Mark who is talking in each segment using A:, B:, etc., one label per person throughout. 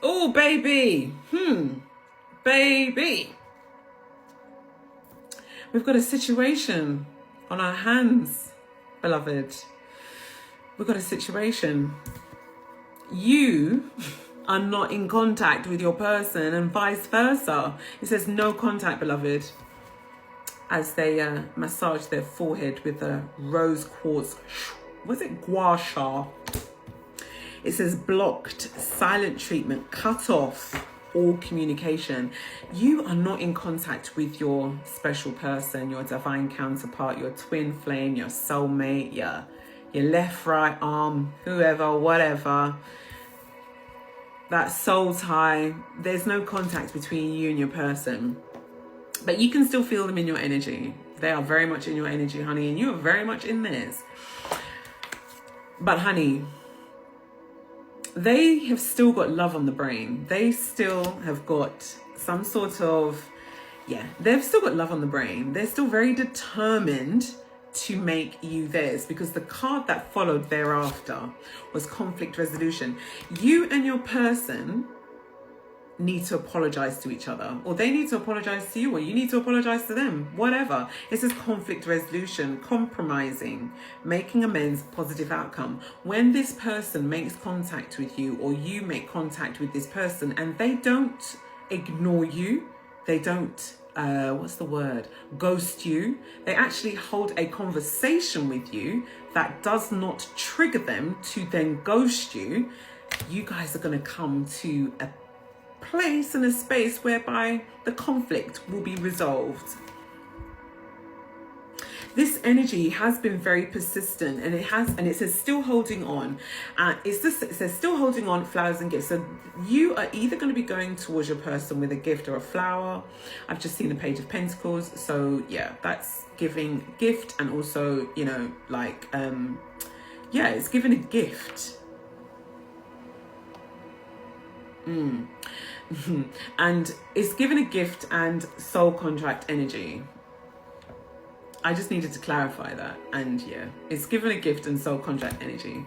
A: Oh, baby. Baby. We've got a situation on our hands, beloved. We've got a situation. You are not in contact with your person and vice versa. It says no contact, beloved, as they massage their forehead with a rose quartz, was it gua sha? It says blocked, silent treatment, cut off all communication. You are not in contact with your special person, your divine counterpart, your twin flame, your soulmate, your left, right arm, whoever, whatever. That soul tie. There's no contact between you and your person. But you can still feel them in your energy. They are very much in your energy, honey, and you are very much in theirs. But honey, they have still got love on the brain. They still have got some sort of, they've still got love on the brain. They're still very determined to make you theirs, because the card that followed thereafter was conflict resolution. You and your person need to apologize to each other, or they need to apologize to you, or you need to apologize to them, whatever. It says conflict resolution, compromising, making amends, positive outcome. When this person makes contact with you, or you make contact with this person, and they don't ignore you, they don't ghost you, they actually hold a conversation with you that does not trigger them to then ghost you, you guys are going to come to a place and a space whereby the conflict will be resolved. This energy has been very persistent, and it says still holding on. It says still holding on, flowers and gifts. So you are either going to be going towards your person with a gift or a flower. I've just seen the Page of Pentacles. So yeah, that's giving gift, and also, it's giving a gift. And it's given a gift and soul contract energy. I just needed to clarify that. And it's given a gift and soul contract energy.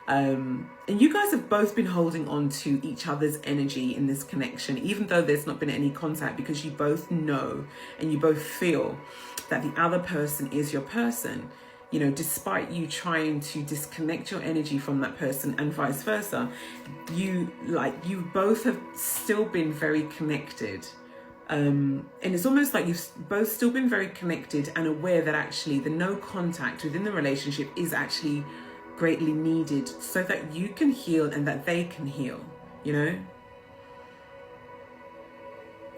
A: And you guys have both been holding on to each other's energy in this connection, even though there's not been any contact, because you both know and you both feel that the other person is your person. You know, despite you trying to disconnect your energy from that person and vice versa, you both have still been very connected. And it's almost like you've both still been very connected and aware that actually the no contact within the relationship is actually greatly needed, so that you can heal and that they can heal, you know?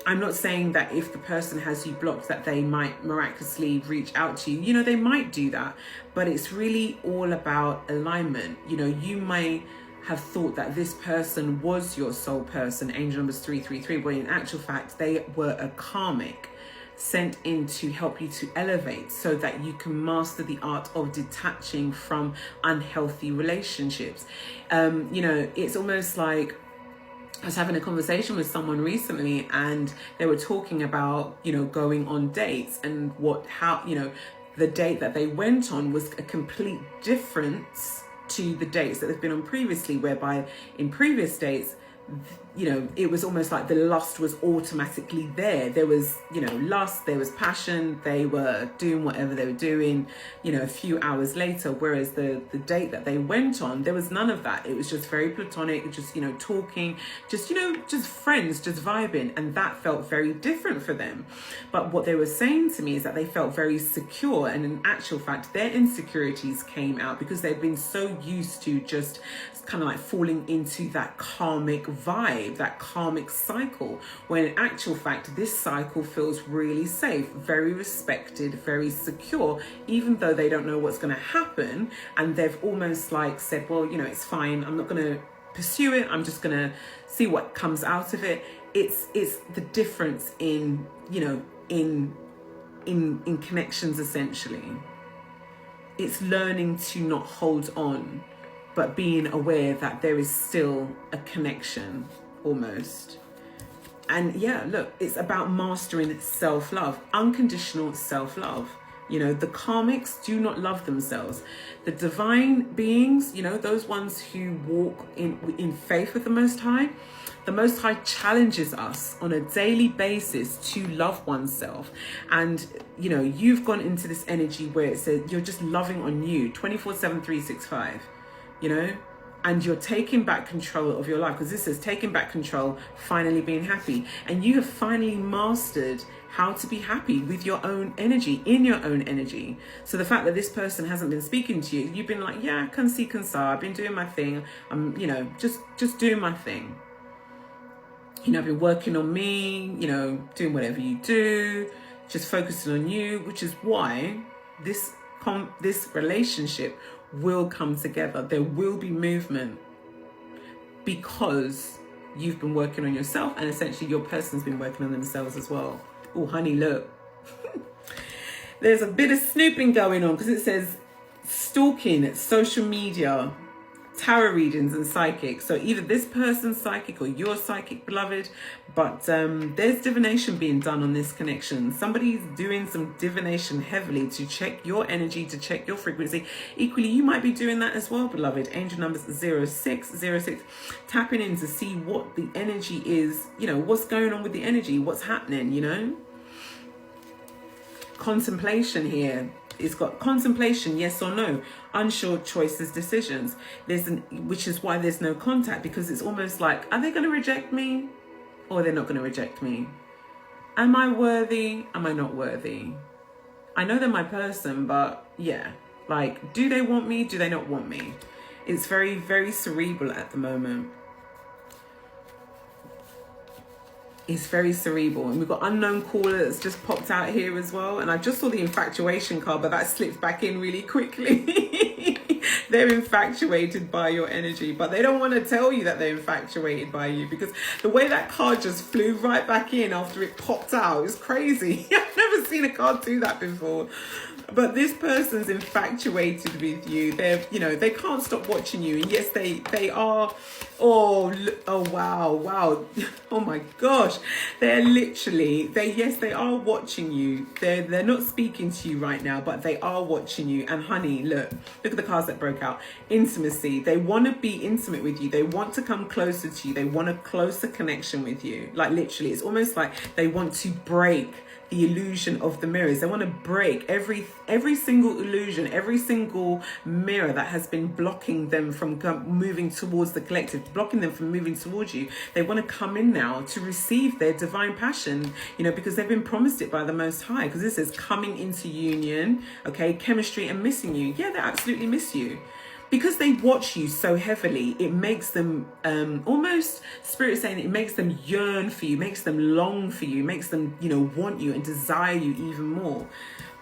A: I'm not saying that if the person has you blocked that they might miraculously reach out to you. You know, they might do that, but it's really all about alignment. You know, you may have thought that this person was your soul person, angel numbers 333, but in actual fact, they were a karmic sent in to help you to elevate, so that you can master the art of detaching from unhealthy relationships. You know, it's almost like, I was having a conversation with someone recently, and they were talking about, you know, going on dates, and the date that they went on was a complete difference to the dates that they've been on previously, whereby in previous dates, you know, it was almost like the lust was automatically there. There was, you know, lust, there was passion, they were doing whatever they were doing, you know, a few hours later. Whereas the date that they went on, there was none of that. It was just very platonic, just, you know, talking, just, you know, just friends, just vibing. And that felt very different for them. But what they were saying to me is that they felt very secure. And in actual fact, their insecurities came out because they'd been so used to just kind of like falling into that karmic vibe, that karmic cycle, when in actual fact this cycle feels really safe, very respected, very secure, even though they don't know what's going to happen, and they've almost like said, well, you know, it's fine, I'm not going to pursue it, I'm just going to see what comes out of it. It's the difference in, you know, in connections. Essentially, it's learning to not hold on, but being aware that there is still a connection, almost. And yeah, look, it's about mastering self-love, unconditional self-love. You know, the karmics do not love themselves. The divine beings, you know, those ones who walk in faith with the Most High challenges us on a daily basis to love oneself. And, you know, you've gone into this energy where it says you're just loving on you 24/7, 365, you know, and you're taking back control of your life, because this is taking back control, finally being happy. And you have finally mastered how to be happy with your own energy, in your own energy. So the fact that this person hasn't been speaking to you, you've been like, yeah, can see, can saw, I've been doing my thing. I'm, you know, just doing my thing. You know, I've been working on me, you know, doing whatever you do, just focusing on you, which is why this relationship will come together. There will be movement because you've been working on yourself, and essentially your person's been working on themselves as well. Oh, honey, look. There's a bit of snooping going on because it says stalking, social media, tarot readings and psychic. So either this person's psychic or you're psychic, beloved, but there's divination being done on this connection. Somebody's doing some divination heavily to check your energy, to check your frequency. Equally, you might be doing that as well, beloved. Angel numbers 0606, tapping in to see what the energy is, you know, what's going on with the energy, what's happening, you know. Contemplation here. It's got contemplation, yes or no, unsure choices, decisions. Which is why there's no contact, because it's almost like, are they going to reject me or they're not going to reject me? Am I worthy? Am I not worthy? I know they're my person, but yeah, like, do they want me? Do they not want me? It's very, very cerebral at the moment. It's very cerebral. And we've got unknown caller that's just popped out here as well. And I just saw the infatuation card, but that slipped back in really quickly. They're infatuated by your energy, but they don't want to tell you that they're infatuated by you, because the way that card just flew right back in after it popped out is crazy. I've never seen a card do that before. But this person's infatuated with you. They're, you know, they can't stop watching you. And yes, they are. Oh, wow. Oh my gosh. They're literally, they are watching you. They're not speaking to you right now, but they are watching you. And honey, look at the cards that broke out. Intimacy. They want to be intimate with you. They want to come closer to you. They want a closer connection with you. Like literally, it's almost like they want to break the illusion of the mirrors. They want to break every single illusion, every single mirror that has been blocking them from moving towards the collective, blocking them from moving towards you. They want to come in now to receive their divine passion, you know, because they've been promised it by the Most High, because this is coming into union, okay, chemistry and missing you. Yeah, they absolutely miss you. Because they watch you so heavily, it makes them almost, Spirit saying, it makes them yearn for you, makes them long for you, makes them, you know, want you and desire you even more.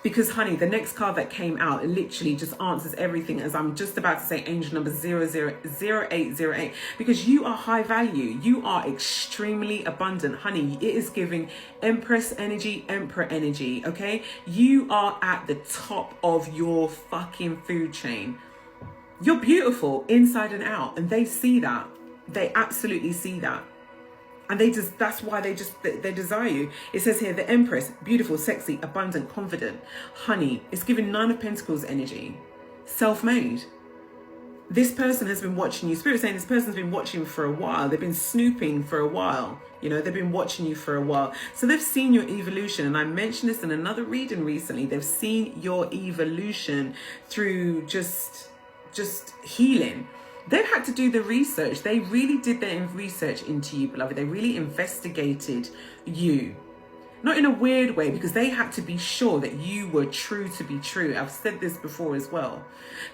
A: Because, honey, the next card that came out, it literally just answers everything, as I'm just about to say, angel number 000808. Because you are high value. You are extremely abundant. Honey, it is giving Empress energy, Emperor energy, okay? You are at the top of your fucking food chain. You're beautiful inside and out, and they see that. They absolutely see that. And that's why they desire you. It says here, the Empress, beautiful, sexy, abundant, confident. Honey, it's giving Nine of Pentacles energy. Self-made. This person has been watching you. Spirit saying this person's been watching you for a while. They've been snooping for a while. You know, they've been watching you for a while. So they've seen your evolution. And I mentioned this in another reading recently. They've seen your evolution through just healing. They've had to do the research. They really did their research into you, beloved. They really investigated you. Not in a weird way, because they had to be sure that you were true to be true. I've said this before as well.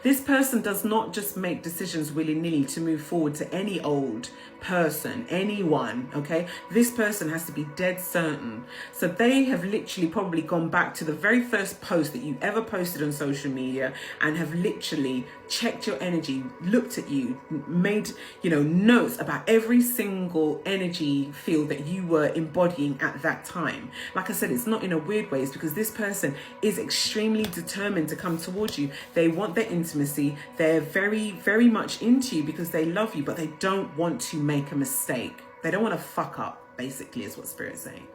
A: This person does not just make decisions willy-nilly to move forward to any old person, anyone, okay? This person has to be dead certain. So they have literally probably gone back to the very first post that you ever posted on social media and have literally checked your energy, looked at you, made, you know, notes about every single energy field that you were embodying at that time. Like I said, it's not in a weird way. It's because this person is extremely determined to come towards you. They want their intimacy. They're very, very much into you because they love you, but they don't want to make a mistake. They don't want to fuck up, basically, is what Spirit's saying.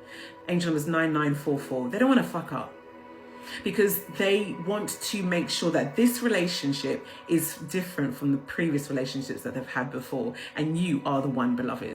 A: Angel numbers 9944. They don't want to fuck up. because they want to make sure that this relationship is different from the previous relationships that they've had before, and you are the one, beloved.